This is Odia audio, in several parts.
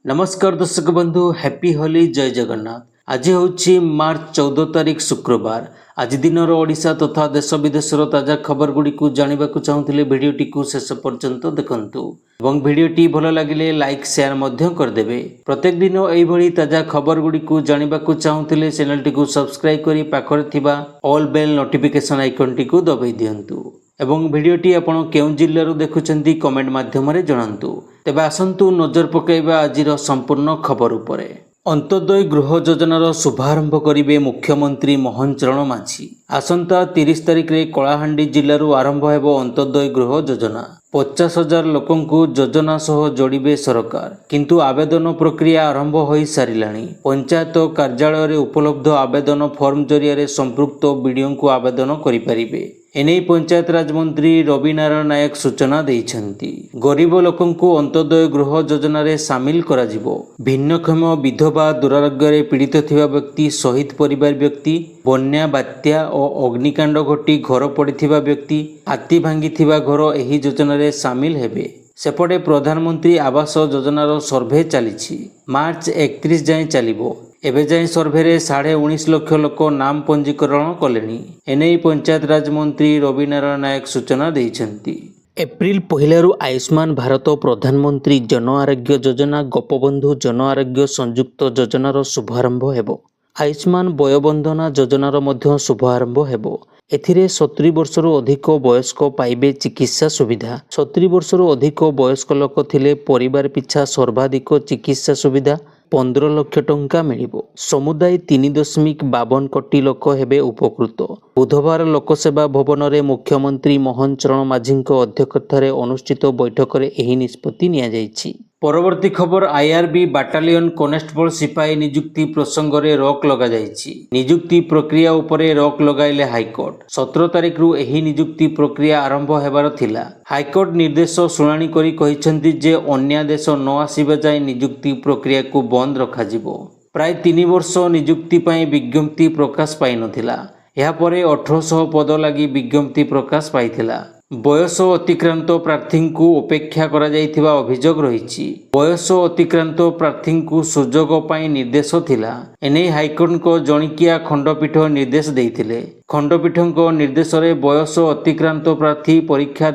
नमस्कार दर्शक बंधु हैप्पी होली जय जगन्नाथ। आज हूँ मार्च 14 तारिख शुक्रवार। आज दिन ओडिशा तथा देश विदेशर ताजा खबर गुड़ी को जानवा चाहूले भिडटी को शेष पर्यंत देखंतु एवं भिडटी भल लगे लाइक शेयर मध्य करदेवे। प्रत्येक दिन यही ताजा खबर गुड़ी को जानवा चाहूले चैनल टी को सब्सक्राइब कर पाखरे ऑल बेल नोटिफिकेशन आइकन टी को दबाई दिंतु एवं भिडटी आपण केउं जिल्लारू देखुछंती कमेंट माध्यम जणांतु। तेबे आसंतु नजर पकाइबा आजिर संपूर्ण खबर उपरे। अंत्योदय गृह योजनार शुभारंभ करिवे मुख्यमंत्री मोहन चरण माझी। आसंता 30 तारिख रे कलाहांडी जिल्लारू आरंभ हेबो अंत्योदय गृह योजना। 50,000 लोकंकु योजना सह जोड़िबे सरकार, किंतु आवेदन प्रक्रिया आरंभ होई सारिलाणी। पंचायत कार्यालय रे उपलब्ध आवेदन फॉर्म जरिया संपृक्त बीडीओ को आवेदन करि परिबे। एने पंचायत राज मंत्री रवि नारायण नायक सूचना देइछंती। गरीब लोकंकु अंत्योदय गृह योजना रे शामिल करा जिवो। भिन्नक्षम विधवा दुरारोग्य रे पीड़ित थिबा व्यक्ति, शहीद परिवार व्यक्ति, बन्या बात्या और अग्निकांड घटी घर पड़िथिबा व्यक्ति, हाथी भांगिथिबा घर एही योजना रे शामिल हेबे। सेपटे प्रधानमंत्री आवास योजनार सर्भे चली मार्च 31 जाए चलिबो। एबे जाए सर्भे 19.5 लाख लोक नाम पंजीकरण कलेनी। एने पंचायत राज मंत्री रवि नारायण नायक सूचना देइछंती। एप्रिल 1 आयुष्मान भारत प्रधानमंत्री जन आरोग्य योजना गोपबंधु जन आरोग्य संयुक्त योजनार शुभारंभ हेबो। आयुष्मान वयोबंधना योजनार मध्य शुभारंभ हेबो। एथिरे 70 वर्षरू अधिक वयस्क पाइबे चिकित्सा सुविधा। 70 वर्षरू अधिक वयस्क लोक थिले परिवार पिछा सर्वाधिक चिकित्सा सुविधा 15 लाख टंका मिलिबो। समुदाय 3.52 कोटी लोक हेबे उपकृत। बुधवार लोकसेवा भवन में मुख्यमंत्री मोहन चरण माझीଙ୍କ अध्यक्षतार अनुष्ठित बैठक में एही निष्पत्ति निया जायछि। परवर्ती खबर आईआरबी बाटालियन कनेस्टेबल सिपाही नियुक्ति प्रसंग में रोक लगा जायछि। नियुक्ति प्रक्रिया उपरे रोक लगाइले हाईकोर्ट। 17 तारिख रु एही नियुक्ति प्रक्रिया आरंभ हेबार थिला। हाईकोर्ट निर्देश शुणाणी करी कहिसंती जे अन्यादेश न आसीबा जाय नियुक्ति प्रक्रिया को बंद रखाजिबो। प्राय 3 वर्ष नियुक्ति पई विज्ञप्ति प्रकाश पाई नथिला। या परे 1800 पद लगी विज्ञप्ति प्रकाश पाइथिला। बयस अतिक्रांत प्रार्थी को उपेक्षा करा जाइथिबा अभियोग रहिछि। बयस अतिक्रांत प्रार्थी को सुजोग पाई निर्देश थिला। एने हाईकोर्ट को जणिकिया खंडपीठ निर्देश देइथिले। खंडपीठଙ୍କ निर्देश रे बयस अतिक्रांत प्रार्थी परीक्षा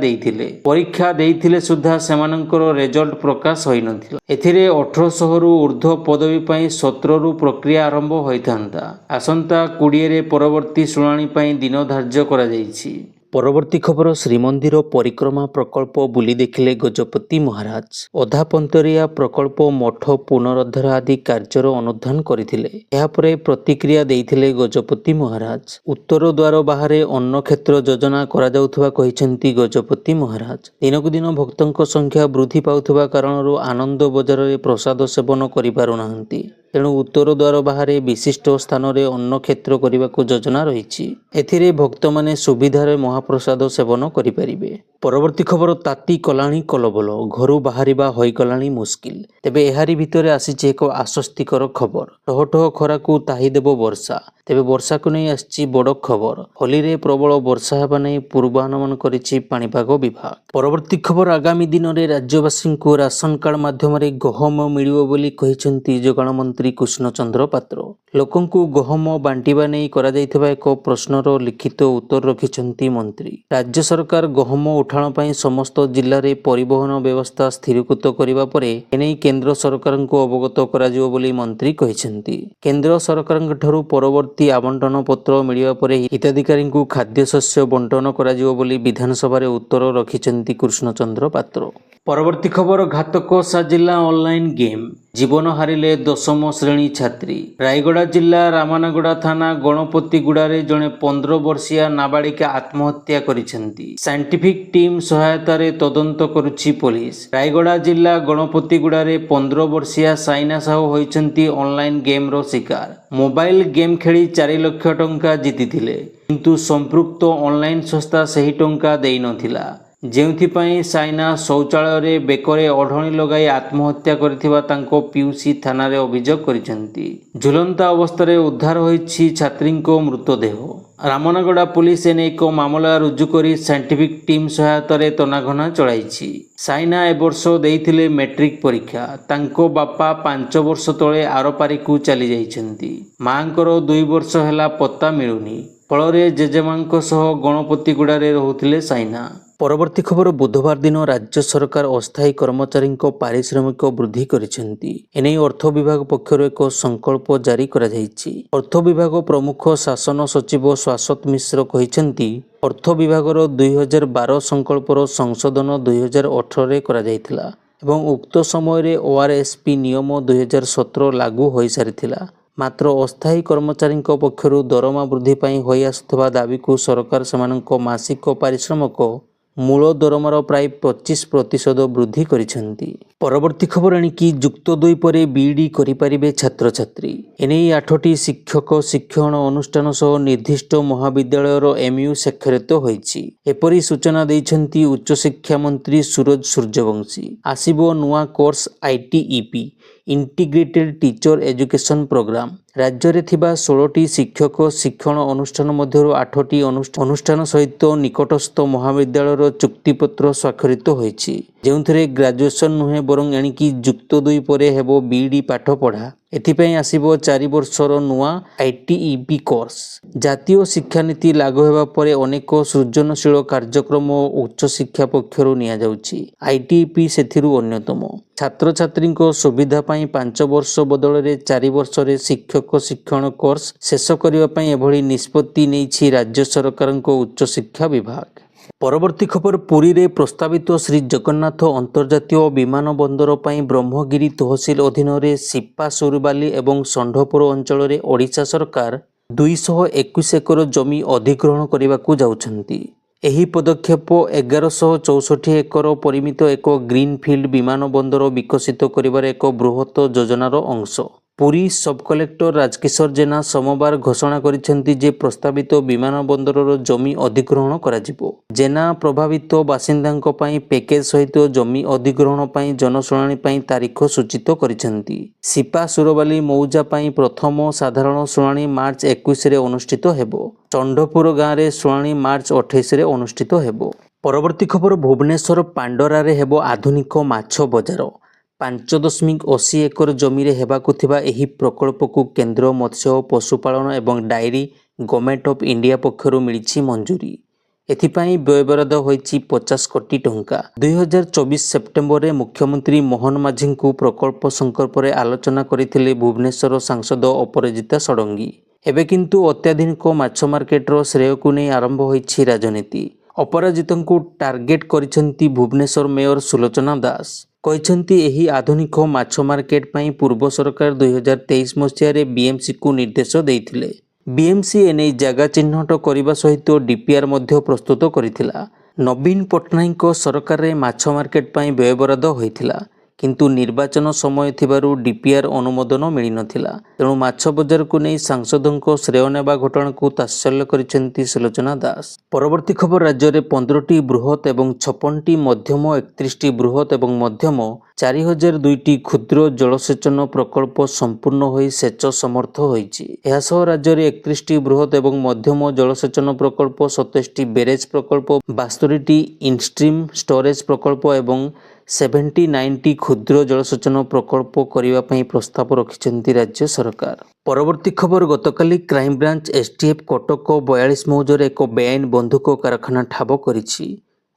देइथिले सुद्धा सेमानंकर रिजल्ट प्रकाश होई नथिला। एथिरे 1800 रु ऊर्ध्व पदवी पई 17 रु प्रक्रिया आरंभ होइथांता। आसंता 20 रे परवर्ती शुणाणी पई दिन धार्य करा जाइछि। परवर्ती खबर श्रीमंदिर परिक्रमा प्रकल्प बुली देखिले गजपति महाराज। अधापंतरिया प्रकल्प मठ पुनरुद्धार आदि कार्यर अनुधान करथिले। एहा परे प्रतिक्रिया देइथिले गजपति महाराज। उत्तर द्वार बाहर अन्न क्षेत्र योजना करा जाउथबा कहिसंती गजपति महाराज। दिनकु दिन भक्तों संख्या वृद्धि पाउथबा कारणरू आनंद बजार रे प्रसाद सेवन करि पारुनाहंती। तेणु उत्तर द्वार बाहर विशिष्ट स्थान रे अन्न क्षेत्र करने को योजना रही। एथिरे भक्त माने सुविधार महाप्रसाद सेवन करिपारिबे। परवर्ती खबर ताती कलाणी कलबल, घरू बाहरिबा होइगलाणी मुस्किल। तेबे एहारी भितरे आसीचे एक आश्वस्तिकर खबर। टहटह खरा को ताही देबो वर्षा। तेबे वर्षा को नहीं आसी बड़ खबर। होली रे प्रबल वर्षा हेबा नै पूर्वानुमान करिछि पाणीपाग विभाग। परवर्ती खबर आगामी दिन में राज्यवासी को राशन कार्ड माध्यम गहम मिलिबो बोली कहिसंती जोगाण मंत्री कृष्ण चंद्र पात्र। लोकंकु गहम बांटिबा नै करा जाइथिबा एक प्रश्नर लिखित उत्तर रखिसंती मंत्री। राज्य सरकार गहम उठाण पई समस्त जिल्ला रे परिवहन व्यवस्था स्थिरीकृत करिबा परे एनै केंद्र सरकार को अवगत कराजिबो बोली मंत्री कहिसंती। केंद्र सरकार ठरू परवर्ती आवंटन पत्र मिलिबा परे हिताधिकारी को खाद्य शस्य बंटन कराजिबो बोली विधानसभा रे उत्तर रखिसंती कृष्ण चंद्र पात्र। परवर्ती खबर घातक साजिला ऑनलाइन गेम, जीवन हारिले 10म श्रेणी छात्री। रायगड़ा जिला रामानागड़ा थाना गणपतिगुड़ा रे जणे 15 वर्षीय नाबालिका आत्महत्या करिसेंती। साइंटिफिक टीम सहायता रे तदंत करुछि पुलिस। रायगड़ा जिला गणपतिगुड़ा रे 15 वर्षीय साइना साहू होइछंती ऑनलाइन गेम रो शिकार। मोबाइल गेम खेली 4 लाख टंका जीतिथिले, किंतु संपृक्त ऑनलाइन संस्था सही टंका देई नथिला। ଯେଉଁଥିପାଇଁ ସାଇନା ଶୌଚାଳୟରେ ବେକରେ ଓଢ଼ଣି ଲଗାଇ ଆତ୍ମହତ୍ୟା କରିଥିବା ତାଙ୍କ ପିଉସୀ ଥାନାରେ ଅଭିଯୋଗ କରିଛନ୍ତି। ଝୁଲନ୍ତା ଅବସ୍ଥାରେ ଉଦ୍ଧାର ହୋଇଛି ଛାତ୍ରୀଙ୍କ ମୃତଦେହ। ରାମନଗଡ଼ା ପୁଲିସ ଏନେଇ ଏକ ମାମଲା ରୁଜୁ କରି ସାଇଣ୍ଟିଫିକ୍ ଟିମ୍ ସହାୟତାରେ ତନାଘନା ଚଳାଇଛି। ସାଇନା ଏବର୍ଷ ଦେଇଥିଲେ ମ୍ୟାଟ୍ରିକ୍ ପରୀକ୍ଷା। ତାଙ୍କ ବାପା 5 ବର୍ଷ ତଳେ ଆରପାରିକୁ ଚାଲି ଯାଇଛନ୍ତି। ମାଆଙ୍କର 2 ବର୍ଷ ହେଲା ପତ୍ତା ମିଳୁନି। ଫଳରେ ଜେଜେମାଙ୍କ ସହ ଗଣପତିଗୁଡ଼ାରେ ରହୁଥିଲେ ସାଇନା। ପରବର୍ତ୍ତୀ ଖବର ବୁଧବାର ଦିନ ରାଜ୍ୟ ସରକାର ଅସ୍ଥାୟୀ କର୍ମଚାରୀଙ୍କ ପାରିଶ୍ରମିକ ବୃଦ୍ଧି କରିଛନ୍ତି। ଏନେଇ ଅର୍ଥ ବିଭାଗ ପକ୍ଷରୁ ଏକ ସଂକଳ୍ପ ଜାରି କରାଯାଇଛି। ଅର୍ଥ ବିଭାଗ ପ୍ରମୁଖ ଶାସନ ସଚିବ ଶାଶ୍ୱତ ମିଶ୍ର କହିଛନ୍ତି, ଅର୍ଥ ବିଭାଗର 2012 ସଂକଳ୍ପର ସଂଶୋଧନ 2018ରେ କରାଯାଇଥିଲା ଏବଂ ଉକ୍ତ ସମୟରେ ORSP ନିୟମ 2017 ଲାଗୁ ହୋଇସାରିଥିଲା। ମାତ୍ର ଅସ୍ଥାୟୀ କର୍ମଚାରୀଙ୍କ ପକ୍ଷରୁ ଦରମା ବୃଦ୍ଧି ପାଇଁ ହୋଇ ଆସୁଥିବା ଦାବିକୁ ସରକାର ସେମାନଙ୍କ ମାସିକ ପାରିଶ୍ରମିକ ମୂଳ ଦରମାର ପ୍ରାୟ 25% ବୃଦ୍ଧି କରିଛନ୍ତି। ପରବର୍ତ୍ତୀ ଖବର ଏଣିକି ଯୁକ୍ତ 2 ପରେ ବିଇଡି କରିପାରିବେ ଛାତ୍ରଛାତ୍ରୀ। ଏନେଇ 8ଟି ଶିକ୍ଷକ ଶିକ୍ଷଣ ଅନୁଷ୍ଠାନ ସହ ନିର୍ଦ୍ଦିଷ୍ଟ ମହାବିଦ୍ୟାଳୟର MU ସ୍ୱାକ୍ଷରିତ ହୋଇଛି। ଏପରି ସୂଚନା ଦେଇଛନ୍ତି ଉଚ୍ଚଶିକ୍ଷା ମନ୍ତ୍ରୀ ସୁରଜ ସୂର୍ଯ୍ୟବଂଶୀ। ଆସିବ ନୂଆ course ITEP integrated teacher education programme. ରାଜ୍ୟରେ ଥିବା 16ଟି ଶିକ୍ଷକ ଶିକ୍ଷଣ ଅନୁଷ୍ଠାନ ମଧ୍ୟରୁ 8ଟି ଅନୁଷ୍ଠାନ ସହିତ ନିକଟସ୍ଥ ମହାବିଦ୍ୟାଳୟର ଚୁକ୍ତିପତ୍ର ସ୍ୱାକ୍ଷରିତ ହୋଇଛି, ଯେଉଁଥିରେ ଗ୍ରାଜୁଏସନ ନୁହେଁ ବରଂ ଏଣିକି ଯୁକ୍ତ 2 ପରେ ହେବ ବିଇଡି ପାଠପଢ଼ା। ଏଥିପାଇଁ ଆସିବ 4 ବର୍ଷର ନୂଆ ITEP କୋର୍ସ। ଜାତୀୟ ଶିକ୍ଷାନୀତି ଲାଗୁ ହେବା ପରେ ଅନେକ ସୃଜନଶୀଳ କାର୍ଯ୍ୟକ୍ରମ ଉଚ୍ଚଶିକ୍ଷା ପକ୍ଷରୁ ନିଆଯାଉଛି। ITEP ସେଥିରୁ ଅନ୍ୟତମ। ଛାତ୍ରଛାତ୍ରୀଙ୍କ ସୁବିଧା ପାଇଁ 5 ବର୍ଷ ବଦଳରେ 4 ବର୍ଷରେ ଶିକ୍ଷକ ଶିକ୍ଷଣ କୋର୍ସ ଶେଷ କରିବା ପାଇଁ ଏଭଳି ନିଷ୍ପତ୍ତି ନେଇଛି ରାଜ୍ୟ ସରକାରଙ୍କ ଉଚ୍ଚଶିକ୍ଷା ବିଭାଗ। ପରବର୍ତ୍ତୀ ଖବର ପୁରୀରେ ପ୍ରସ୍ତାବିତ ଶ୍ରୀ ଜଗନ୍ନାଥ ଅନ୍ତର୍ଜାତୀୟ ବିମାନ ବନ୍ଦର ପାଇଁ ବ୍ରହ୍ମଗିରି ତହସିଲ ଅଧୀନରେ ସିପାସୁରବାଲି ଏବଂ ଷଣ୍ଢପୁର ଅଞ୍ଚଳରେ ଓଡ଼ିଶା ସରକାର 221 ଏକର ଜମି ଅଧିଗ୍ରହଣ କରିବାକୁ ଯାଉଛନ୍ତି। ଏହି ପଦକ୍ଷେପ 1164 ଏକର ପରିମିତ ଏକ ଗ୍ରୀନଫିଲ୍ଡ ବିମାନ ବନ୍ଦର ବିକଶିତ କରିବାର ଏକ ବୃହତ ଯୋଜନାର ଅଂଶ। ପୁରୀ ସବ୍ କଲେକ୍ଟର ରାଜକିଶୋର ଜେନା ସୋମବାର ଘୋଷଣା କରିଛନ୍ତି ଯେ ପ୍ରସ୍ତାବିତ ବିମାନ ବନ୍ଦରର ଜମି ଅଧିଗ୍ରହଣ କରାଯିବ। ଜେନା ପ୍ରଭାବିତ ବାସିନ୍ଦାଙ୍କ ପାଇଁ ପ୍ୟାକେଜ ସହିତ ଜମି ଅଧିଗ୍ରହଣ ପାଇଁ ଜନଶୁଣାଣି ପାଇଁ ତାରିଖ ସୂଚିତ କରିଛନ୍ତି। ସିପାସୁରବାଲି ମୌଜା ପାଇଁ ପ୍ରଥମ ସାଧାରଣ ଶୁଣାଣି ମାର୍ଚ୍ଚ 21ରେ ଅନୁଷ୍ଠିତ ହେବ। ଷଣ୍ଢପୁର ଗାଁରେ ଶୁଣାଣି ମାର୍ଚ୍ଚ 28ରେ ଅନୁଷ୍ଠିତ ହେବ। ପରବର୍ତ୍ତୀ ଖବର ଭୁବନେଶ୍ୱର ପାଣ୍ଡରାରେ ହେବ ଆଧୁନିକ ମାଛ ବଜାର। 5.80 ଏକର ଜମିରେ ହେବାକୁ ଥିବା ଏହି ପ୍ରକଳ୍ପକୁ କେନ୍ଦ୍ର ମତ୍ସ୍ୟ ଓ ପଶୁପାଳନ ଏବଂ ଡାଏରୀ ଗଭର୍ଣ୍ଣମେଣ୍ଟ ଅଫ୍ ଇଣ୍ଡିଆ ପକ୍ଷରୁ ମିଳିଛି ମଞ୍ଜୁରୀ। ଏଥିପାଇଁ ବ୍ୟୟବରାଦ ହୋଇଛି 50 କୋଟି ଟଙ୍କା। 2024 ସେପ୍ଟେମ୍ବରରେ ମୁଖ୍ୟମନ୍ତ୍ରୀ ମୋହନ ମାଝୀଙ୍କୁ ପ୍ରକଳ୍ପ ସଂପର୍କରେ ଆଲୋଚନା କରିଥିଲେ ଭୁବନେଶ୍ୱର ସାଂସଦ ଅପରାଜିତା ଷଡ଼ଙ୍ଗୀ। ଏବେ କିନ୍ତୁ ଅତ୍ୟାଧୁନିକ ମାଛ ମାର୍କେଟର ଶ୍ରେୟକୁ ନେଇ ଆରମ୍ଭ ହୋଇଛି ରାଜନୀତି। ଅପରାଜିତାଙ୍କୁ ଟାର୍ଗେଟ କରିଛନ୍ତି ଭୁବନେଶ୍ୱର ମେୟର ସୁଲୋଚନା ଦାସ। କହିଛନ୍ତି ଏହି ଆଧୁନିକ ମାଛ ମାର୍କେଟ ପାଇଁ ପୂର୍ବ ସରକାର 2023 ମସିହାରେ BMCକୁ ନିର୍ଦ୍ଦେଶ ଦେଇଥିଲେ। BMC ଏନେଇ ଜାଗା ଚିହ୍ନଟ କରିବା ସହିତ DPR ମଧ୍ୟ ପ୍ରସ୍ତୁତ କରିଥିଲା। ନବୀନ ପଟ୍ଟନାୟକଙ୍କ ସରକାରରେ ମାଛ ମାର୍କେଟ ପାଇଁ ବ୍ୟୟବରାଦ ହୋଇଥିଲା, କିନ୍ତୁ ନିର୍ବାଚନ ସମୟ ଥିବାରୁ DPR ଅନୁମୋଦନ ମିଳିନଥିଲା। ତେଣୁ ମାଛ ବଜାରକୁ ନେଇ ସାଂସଦଙ୍କ ଶ୍ରେୟ ନେବା ଘଟଣାକୁ ତାତ୍ସଲ୍ୟ କରିଛନ୍ତି ସୁଲୋଚନା ଦାସ। ପରବର୍ତ୍ତୀ ଖବର ରାଜ୍ୟରେ 15ଟି ବୃହତ ଏବଂ 56ଟି ମଧ୍ୟମ 31ଟି ବୃହତ ଏବଂ ମଧ୍ୟମ 4002ଟି କ୍ଷୁଦ୍ର ଜଳସେଚନ ପ୍ରକଳ୍ପ ସମ୍ପୂର୍ଣ୍ଣ ହୋଇ ସେଚ ସମର୍ଥ ହୋଇଛି। ଏହାସହ ରାଜ୍ୟରେ 31ଟି ବୃହତ ଏବଂ ମଧ୍ୟମ ଜଳସେଚନ ପ୍ରକଳ୍ପ, 27ଟି ବ୍ୟାରେଜ୍ ପ୍ରକଳ୍ପ, 72ଟି ଇନଷ୍ଟ୍ରିମ୍ ଷ୍ଟୋରେଜ ପ୍ରକଳ୍ପ ଏବଂ 79ଟି କ୍ଷୁଦ୍ର ଜଳସେଚନ ପ୍ରକଳ୍ପ କରିବା ପାଇଁ ପ୍ରସ୍ତାବ ରଖିଛନ୍ତି ରାଜ୍ୟ ସରକାର। ପରବର୍ତ୍ତୀ ଖବର ଗତକାଲି କ୍ରାଇମବ୍ରାଞ୍ଚ STF କଟକ 42 ମୌଜାରେ ଏକ ବେଆଇନ ବନ୍ଧୁକ କାରଖାନା ଠାବ କରିଛି।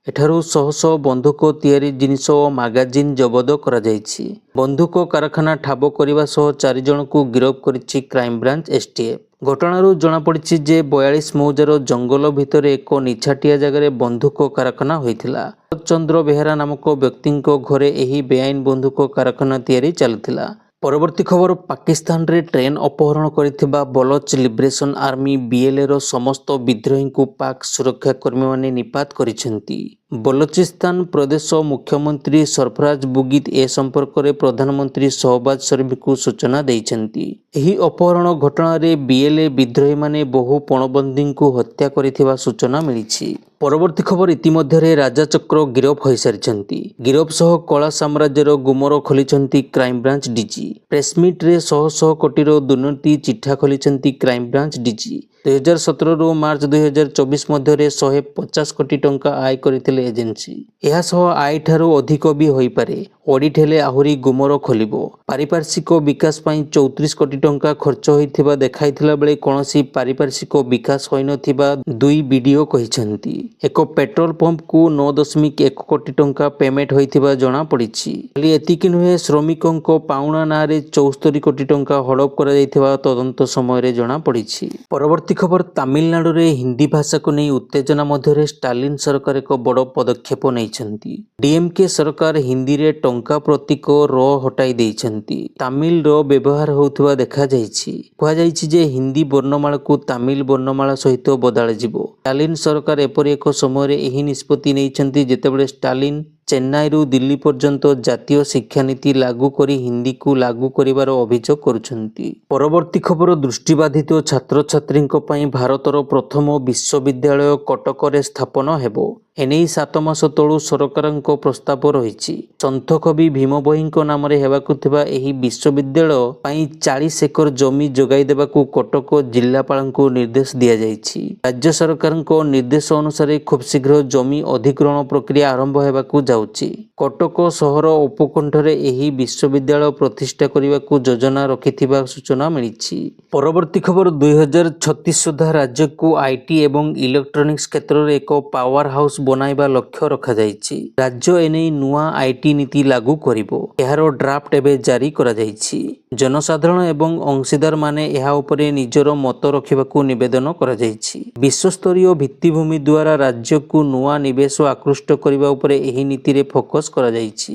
ଏଠାରୁ ଶହ ଶହ ବନ୍ଧୁକ ତିଆରି ଜିନିଷ ଓ ମାଗାଜିନ୍ ଜବତ କରାଯାଇଛି। ବନ୍ଧୁକ କାରଖାନା ଠାବ କରିବା ସହ 4 ଜଣଙ୍କୁ ଗିରଫ କରିଛି କ୍ରାଇମବ୍ରାଞ୍ଚ STF। ଘଟଣାରୁ ଜଣାପଡ଼ିଛି ଯେ 42 ମୌଜାର ଜଙ୍ଗଲ ଭିତରେ ଏକ ନିଛାଟିଆ ଜାଗାରେ ବନ୍ଧୁକ କାରଖାନା ହୋଇଥିଲା। ଚନ୍ଦ୍ର ବେହେରା ନାମକ ବ୍ୟକ୍ତିଙ୍କ ଘରେ ଏହି ବେଆଇନ ବନ୍ଧୁକ କାରଖାନା ତିଆରି ଚାଲୁଥିଲା। ପରବର୍ତ୍ତୀ ଖବର ପାକିସ୍ତାନରେ ଟ୍ରେନ ଅପହରଣ କରିଥିବା ବଲୋଚ ଲିବରେସନ ଆର୍ମି BLAର ସମସ୍ତ ବିଦ୍ରୋହୀଙ୍କୁ ପାକ୍ ସୁରକ୍ଷା କର୍ମୀମାନେ ନିପାତ କରିଛନ୍ତି। ବଲୋଚିସ୍ତାନ ପ୍ରଦେଶ ମୁଖ୍ୟମନ୍ତ୍ରୀ ସରଫରାଜ ବୁଗିତ ଏ ସମ୍ପର୍କରେ ପ୍ରଧାନମନ୍ତ୍ରୀ ସହବାଜ ଶରୀଫଙ୍କୁ ସୂଚନା ଦେଇଛନ୍ତି। ଏହି ଅପହରଣ ଘଟଣାରେ ବିଏଲଏ ବିଦ୍ରୋହୀମାନେ ବହୁ ପଣବନ୍ଦୀଙ୍କୁ ହତ୍ୟା କରିଥିବା ସୂଚନା ମିଳିଛି। ପରବର୍ତ୍ତୀ ଖବର, ଇତିମଧ୍ୟରେ ରାଜାଚକ୍ର ଗିରଫ ହୋଇସାରିଛନ୍ତି। ଗିରଫ ସହ କଳା ସାମ୍ରାଜ୍ୟର ଗୁମର ଖୋଲିଛନ୍ତି କ୍ରାଇମବ୍ରାଞ୍ଚ ଡିଜି। ପ୍ରେସମିଟ୍ରେ ଶହ ଶହ କୋଟିର ଦୁର୍ନୀତି ଚିଠା ଖୋଲିଛନ୍ତି କ୍ରାଇମବ୍ରାଞ୍ଚ ଡିଜି। 2017ରୁ ମାର୍ଚ୍ଚ 2024 ମଧ୍ୟରେ 150 କୋଟି ଟଙ୍କା ଆୟ କରିଥିଲେ ଏଜେନ୍ସି। ଏହାସହ ଆୟଠାରୁ ଅଧିକ ବି ହୋଇପାରେ। ଅଡିଟ୍ ହେଲେ ଆହୁରି ଗୁମର ଖୋଲିବ। ପାରିପାର୍ଶ୍ୱିକ ବିକାଶ ପାଇଁ 34 କୋଟି ଟଙ୍କା ଖର୍ଚ୍ଚ ହୋଇଥିବା ଦେଖାଇଥିଲା ବେଳେ କୌଣସି ପାରିପାର୍ଶ୍ୱିକ ବିକାଶ ହୋଇନଥିବା ଦୁଇ ବିଡିଓ କହିଛନ୍ତି। ଏକ ପେଟ୍ରୋଲ ପମ୍ପକୁ 9.1 କୋଟି ଟଙ୍କା ପେମେଣ୍ଟ ହୋଇଥିବା ଜଣାପଡ଼ିଛି। ଖାଲି ଏତିକି ନୁହେଁ, ଶ୍ରମିକଙ୍କ ପାଉଣା ନାଁରେ 74 କୋଟି ଟଙ୍କା ହଡପ କରାଯାଇଥିବା ତଦନ୍ତ ସମୟରେ ଜଣାପଡ଼ିଛି। ପରବର୍ତ୍ତୀ ଖବର, ତାମିଲନାଡୁରେ ହିନ୍ଦୀ ଭାଷାକୁ ନେଇ ଉତ୍ତେଜନା ମଧ୍ୟରେ ଷ୍ଟାଲିନ ସରକାର ଏକ ବଡ଼ ପଦକ୍ଷେପ ନେଇଛନ୍ତି। ଡିଏମକେ ସରକାର ହିନ୍ଦୀରେ ଟଙ୍କା ପ୍ରତୀକ ର ହଟାଇ ଦେଇଛନ୍ତି। ତାମିଲ ର ବ୍ୟବହାର ହେଉଥିବା ଦେଖାଯାଇଛି। କୁହାଯାଇଛି ଯେ ହିନ୍ଦୀ ବର୍ଣ୍ଣମାଳାକୁ ତାମିଲ ବର୍ଣ୍ଣମାଳା ସହିତ ବଦଳାଯିବ। ଷ୍ଟାଲିନ ସରକାର ଏପରି ଏକ ସମୟରେ ଏହି ନିଷ୍ପତ୍ତି ନେଇଛନ୍ତି ଯେତେବେଳେ ଷ୍ଟାଲିନ ଚେନ୍ନାଇରୁ ଦିଲ୍ଲୀ ପର୍ଯ୍ୟନ୍ତ ଜାତୀୟ ଶିକ୍ଷାନୀତି ଲାଗୁ କରି ହିନ୍ଦୀକୁ ଲାଗୁ କରିବାର ଅଭିଯୋଗ କରୁଛନ୍ତି। ପରବର୍ତ୍ତୀ ଖବର, ଦୃଷ୍ଟିବାଧିତ ଛାତ୍ରଛାତ୍ରୀଙ୍କ ପାଇଁ ଭାରତର ପ୍ରଥମ ବିଶ୍ୱବିଦ୍ୟାଳୟ କଟକରେ ସ୍ଥାପନ ହେବ। ଏନେଇ 7 ମାସ ତଳୁ ସରକାରଙ୍କ ପ୍ରସ୍ତାବ ରହିଛି। ସନ୍ଥ କବି ଭୀମ ଭୋଇଙ୍କ ନାମରେ ହେବାକୁ ଥିବା ଏହି ବିଶ୍ୱବିଦ୍ୟାଳୟ ପାଇଁ 40 ଏକର ଜମି ଯୋଗାଇ ଦେବାକୁ କଟକ ଜିଲ୍ଲାପାଳଙ୍କୁ ନିର୍ଦ୍ଦେଶ ଦିଆଯାଇଛି। ରାଜ୍ୟ ସରକାରଙ୍କ ନିର୍ଦ୍ଦେଶ ଅନୁସାରେ ଖୁବ୍ ଶୀଘ୍ର ଜମି ଅଧିଗ୍ରହଣ ପ୍ରକ୍ରିୟା ଆରମ୍ଭ ହେବାକୁ ଯାଉଛି। କଟକ ସହର ଉପକଣ୍ଠରେ ଏହି ବିଶ୍ୱବିଦ୍ୟାଳୟ ପ୍ରତିଷ୍ଠା କରିବାକୁ ଯୋଜନା ରଖିଥିବା ସୂଚନା ମିଳିଛି। ପରବର୍ତ୍ତୀ ଖବର, 2036 ସୁଦ୍ଧା ରାଜ୍ୟକୁ ଆଇଟି ଏବଂ ଇଲେକ୍ଟ୍ରୋନିକ୍ସ କ୍ଷେତ୍ରରେ ଏକ ପାୱାର ହାଉସ ବନାଇବା ଲକ୍ଷ୍ୟ ରଖାଯାଇଛି। ରାଜ୍ୟ ଏନେଇ ନୂଆ ଆଇଟି ନୀତି ଲାଗୁ କରିବ। ଏହାର ଡ୍ରାଫ୍ଟ ଏବେ ଜାରି କରାଯାଇଛି। ଜନସାଧାରଣ ଏବଂ ଅଂଶୀଦାରମାନେ ଏହା ଉପରେ ନିଜର ମତ ରଖିବାକୁ ନିବେଦନ କରାଯାଇଛି। ବିଶ୍ୱସ୍ତରୀୟ ଭିତ୍ତିଭୂମି ଦ୍ୱାରା ରାଜ୍ୟକୁ ନୂଆ ନିବେଶ ଆକୃଷ୍ଟ କରିବା ଉପରେ ଏହି ନୀତିରେ ଫୋକସ୍ କରାଯାଇଛି।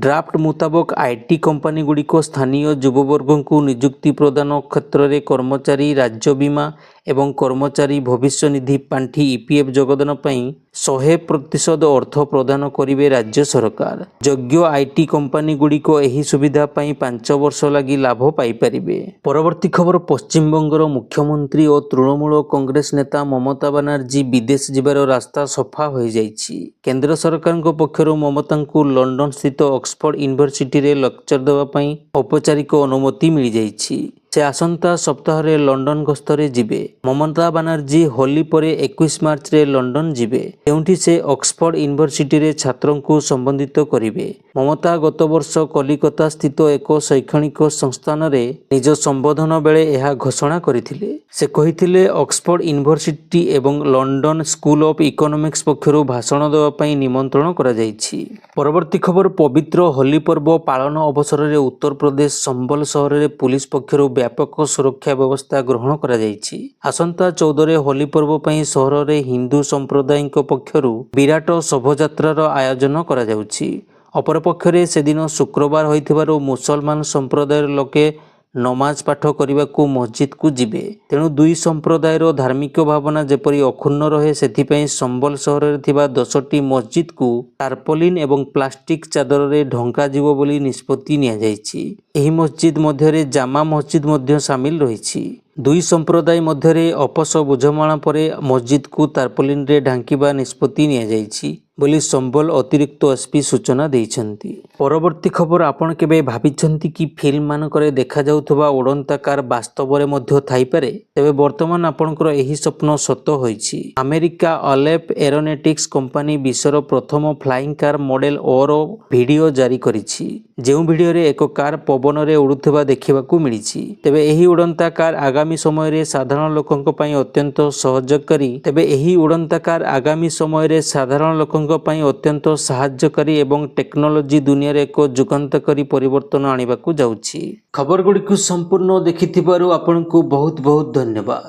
ଡ୍ରାଫ୍ଟ ମୁତାବକ ଆଇଟି କମ୍ପାନୀଗୁଡ଼ିକ ସ୍ଥାନୀୟ ଯୁବବର୍ଗଙ୍କୁ ନିଯୁକ୍ତି ପ୍ରଦାନ କ୍ଷେତ୍ରରେ କର୍ମଚାରୀ ରାଜ୍ୟ ବୀମା ଏବଂ କର୍ମଚାରୀ ଭବିଷ୍ୟନିଧି ପାଣ୍ଠି ଇପିଏଫ୍ ଯୋଗଦାନ ପାଇଁ 100% ଅର୍ଥ ପ୍ରଦାନ କରିବେ ରାଜ୍ୟ ସରକାର। ଯୋଗ୍ୟ ଆଇଟି କମ୍ପାନୀଗୁଡ଼ିକ ଏହି ସୁବିଧା ପାଇଁ 5 ବର୍ଷ ଲାଗି ଲାଭ ପାଇପାରିବେ। ପରବର୍ତ୍ତୀ ଖବର, ପଶ୍ଚିମବଙ୍ଗର ମୁଖ୍ୟମନ୍ତ୍ରୀ ଓ ତୃଣମୂଳ କଂଗ୍ରେସ ନେତା ମମତା ବାନାର୍ଜୀ ବିଦେଶ ଯିବାର ରାସ୍ତା ସଫା ହୋଇଯାଇଛି। କେନ୍ଦ୍ର ସରକାରଙ୍କ ପକ୍ଷରୁ ମମତାଙ୍କୁ ଲଣ୍ଡନ ସ୍ଥିତ ଅକ୍ସଫୋର୍ଡ ୟୁନିଭର୍ସିଟିରେ ଲେକ୍ଚର ଦେବା ପାଇଁ ଔପଚାରିକ ଅନୁମତି ମିଳିଯାଇଛି। ସେ ଆସନ୍ତା ସପ୍ତାହରେ ଲଣ୍ଡନ ଗସ୍ତରେ ଯିବେ। ମମତା ବାନାର୍ଜୀ ହୋଲି ପରେ 21 ମାର୍ଚ୍ଚରେ ଲଣ୍ଡନ ଯିବେ, ଯେଉଁଠି ସେ ଅକ୍ସଫୋର୍ଡ ୟୁନିଭର୍ସିଟିରେ ଛାତ୍ରଙ୍କୁ ସମ୍ବୋଧିତ କରିବେ। ମମତା ଗତ ବର୍ଷ କଲିକତା ସ୍ଥିତ ଏକ ଶୈକ୍ଷଣିକ ସଂସ୍ଥାନରେ ନିଜ ସମ୍ବୋଧନ ବେଳେ ଏହା ଘୋଷଣା କରିଥିଲେ। ସେ କହିଥିଲେ, ଅକ୍ସଫୋର୍ଡ ୟୁନିଭର୍ସିଟି ଏବଂ ଲଣ୍ଡନ ସ୍କୁଲ ଅଫ୍ ଇକୋନୋମିକ୍ସ ପକ୍ଷରୁ ଭାଷଣ ଦେବା ପାଇଁ ନିମନ୍ତ୍ରଣ କରାଯାଇଛି। ପରବର୍ତ୍ତୀ ଖବର, ପବିତ୍ର ହୋଲି ପର୍ବ ପାଳନ ଅବସରରେ ଉତ୍ତରପ୍ରଦେଶ ସମ୍ବଲ ସହରରେ ପୁଲିସ ପକ୍ଷରୁ ବ୍ୟାପକ ସୁରକ୍ଷା ବ୍ୟବସ୍ଥା ଗ୍ରହଣ କରାଯାଇଛି। ଆସନ୍ତା 14ରେ ହୋଲି ପର୍ବ ପାଇଁ ସହରରେ ହିନ୍ଦୁ ସମ୍ପ୍ରଦାୟଙ୍କ ପକ୍ଷରୁ ବିରାଟ ଶୋଭାଯାତ୍ରାର ଆୟୋଜନ କରାଯାଉଛି। ଅପରପକ୍ଷରେ ସେଦିନ ଶୁକ୍ରବାର ହୋଇଥିବାରୁ ମୁସଲମାନ ସମ୍ପ୍ରଦାୟର ଲୋକେ ନମାଜ ପାଠ କରିବାକୁ ମସଜିଦକୁ ଯିବେ। ତେଣୁ ଦୁଇ ସମ୍ପ୍ରଦାୟର ଧାର୍ମିକ ଭାବନା ଯେପରି ଅକ୍ଷୁଣ୍ଣ ରହେ ସେଥିପାଇଁ ସମ୍ବଲ ସହରରେ ଥିବା 10ଟି ମସଜିଦକୁ ଟାର୍ପୋଲିନ୍ ଏବଂ ପ୍ଲାଷ୍ଟିକ ଚାଦରରେ ଢଙ୍କାଯିବ ବୋଲି ନିଷ୍ପତ୍ତି ନିଆଯାଇଛି। ଏହି ମସଜିଦ ମଧ୍ୟରେ ଜାମା ମସଜିଦ ମଧ୍ୟ ସାମିଲ ରହିଛି। ଦୁଇ ସମ୍ପ୍ରଦାୟ ମଧ୍ୟରେ ଆପୋଷ ବୁଝାମଣା ପରେ ମସଜିଦକୁ ଟାର୍ପୋଲିନରେ ଢାଙ୍କିବା ନିଷ୍ପତ୍ତି ନିଆଯାଇଛି ବୋଲି ସମ୍ବଲ ଅତିରିକ୍ତ ଏସ୍ପି ସୂଚନା ଦେଇଛନ୍ତି। ପରବର୍ତ୍ତୀ ଖବର, ଆପଣ କେବେ ଭାବିଛନ୍ତି କି ଫିଲ୍ମମାନଙ୍କରେ ଦେଖାଯାଉଥିବା ଉଡ଼ନ୍ତା କାର ବାସ୍ତବରେ ମଧ୍ୟ ଥାଇପାରେ? ତେବେ ବର୍ତ୍ତମାନ ଆପଣଙ୍କର ଏହି ସ୍ୱପ୍ନ ସତ ହୋଇଛି। ଆମେରିକା ଆଲେପ୍ ଏରୋନଟିକ୍ସ କମ୍ପାନୀ ବିଶ୍ୱର ପ୍ରଥମ ଫ୍ଲାଇଂ କାର ମଡେଲ ଓର ଭିଡିଓ ଜାରି କରିଛି। ଯେଉଁ ଭିଡିଓରେ ଏକ କାର ପବନରେ ଉଡୁଥିବା ଦେଖିବାକୁ ମିଳିଛି। ତେବେ ଏହି ଉଡ଼ନ୍ତା କାର ଆଗାମୀ ସମୟରେ ସାଧାରଣ ଲୋକଙ୍କ ପାଇଁ ଅତ୍ୟନ୍ତ ସାହାଯ୍ୟକାରୀ ଏବଂ ଟେକ୍ନୋଲୋଜି ଦୁନିଆରେ ଏକ ଯୁଗାନ୍ତକାରୀ ପରିବର୍ତ୍ତନ ଆଣିବାକୁ ଯାଉଛି। ଖବରଗୁଡ଼ିକୁ ସମ୍ପୂର୍ଣ୍ଣ ଦେଖିଥିବାରୁ ଆପଣଙ୍କୁ ବହୁତ ବହୁତ ଧନ୍ୟବାଦ।